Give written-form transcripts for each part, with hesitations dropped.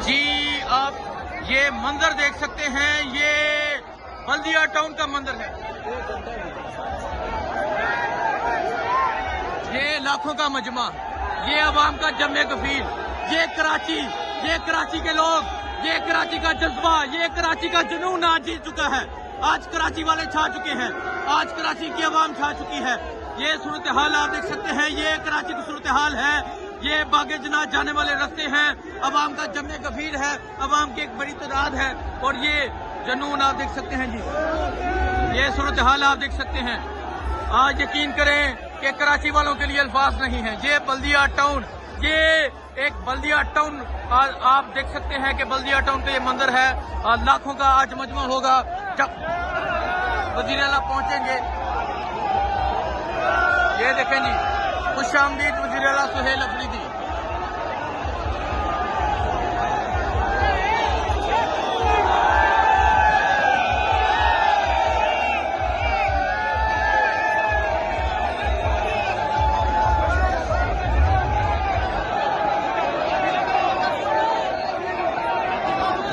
जी आप ये मंजर देख सकते हैं, ये बल्दिया टाउन का मंजर है। ये लाखों का मजमा, ये अवाम का जमे गफीर, ये कराची के लोग, ये कराची का जज्बा, ये कराची का जुनून आज जीत चुका है। आज कराची वाले छा चुके हैं, आज कराची की अवाम छा चुकी है। ये सूरत हाल आप देख सकते हैं, ये कराची की सूरत हाल है। ये बागे जना जाने वाले रास्ते हैं, अवाम का जमे गफीर है, अवाम की एक बड़ी तादाद है और ये जुनून आप देख सकते हैं जी। ये सूरत हाल आप देख सकते हैं। आज यकीन करें कि कराची वालों के लिए अल्फाज नहीं है। ये बल्दिया टाउन, ये एक बल्दिया टाउन आप देख सकते हैं कि बल्दिया टाउन का ये मंजर है। लाखों का आज मजमा होगा जब वज़ीर आला पहुंचेंगे। ये देखें जी, खुशामदीद वज़ीर आला सुहेल अफरीदी।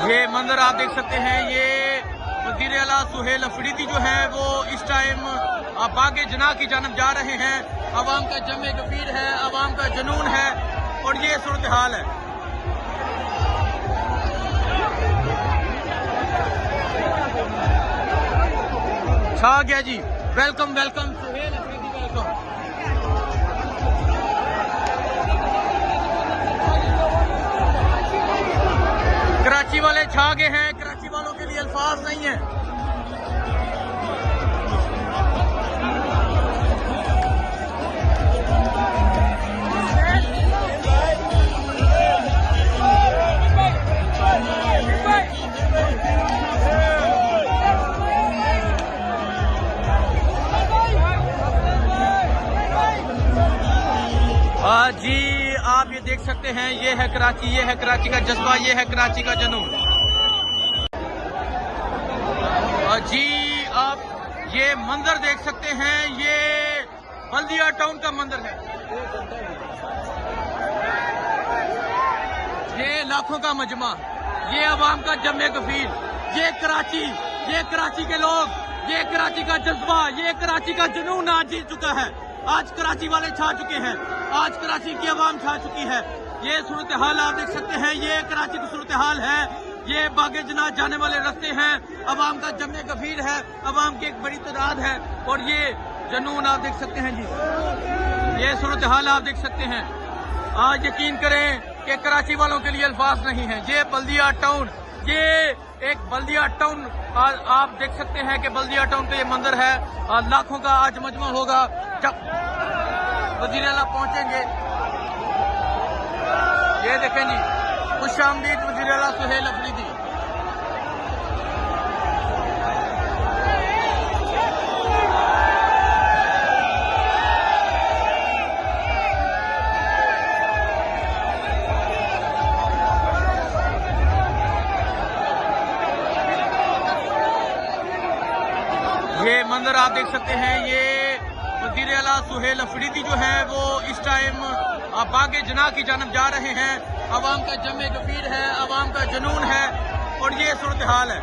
ये मंजर आप देख सकते हैं, ये वज़ीर आला सुहेल अफरीदी जो है वो इस टाइम बागे जना की जानब जा रहे हैं। अवाम का जमे गफीर है, अवाम का जुनून है और ये सूरत हाल है। छा गया जी। Welcome welcome Suhail Afridi, welcome. Karachi वाले छा गए हैं, कराची वालों के लिए अल्फाज नहीं है। जी आप ये देख सकते हैं, ये है कराची, ये है कराची का जज्बा, ये है कराची का जुनून। जी आप ये मंजर देख सकते हैं, ये बल्दिया टाउन का मंजर है। ये लाखों का मजमा, ये अवाम का जमे गफीर, ये कराची के लोग, ये कराची का जज्बा, ये कराची का जुनून आज जीत चुका है। आज कराची वाले छा चुके हैं, आज कराची की अवाम छा चुकी है। ये सूरत हाल आप देख सकते हैं, ये कराची की सूरत हाल है। ये बागे जना जाने वाले रास्ते हैं, अवाम का जमे गफीर है, अवाम की एक बड़ी तादाद है और ये जुनून आप देख सकते हैं जी। ये सूरत हाल आप देख सकते हैं। आज यकीन करें कि कराची वालों के लिए अल्फाज नहीं है। ये बल्दिया टाउन, ये एक बल्दिया टाउन आप देख सकते हैं कि बल्दिया टाउन का ये मंजर है। लाखों का आज मजमा होगा जब वज़ीर आला पहुंचेंगे। ये देखें जी, खुशामदीद वज़ीर आला सुहेल अफरीदी। ये मंजर आप देख सकते हैं, ये वज़ीर आला सुहेल अफरीदी जो है वो इस टाइम बागे जना की जानब जा रहे हैं। अवाम का जमे गफीर है, अवाम का जुनून है और ये सूरत हाल है।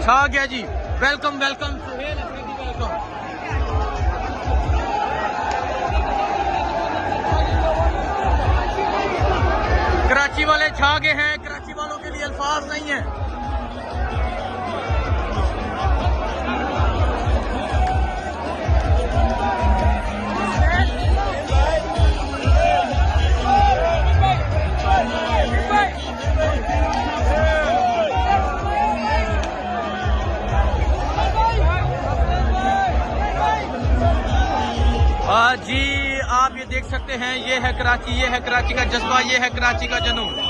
छा गया जी। Welcome welcome Suhail Afridi, welcome. Karachi वाले छा गए हैं, कराची वालों के लिए अल्फाज नहीं है। जी आप ये देख सकते हैं, ये है कराची, ये है कराची का जज्बा, ये है कराची का जुनून।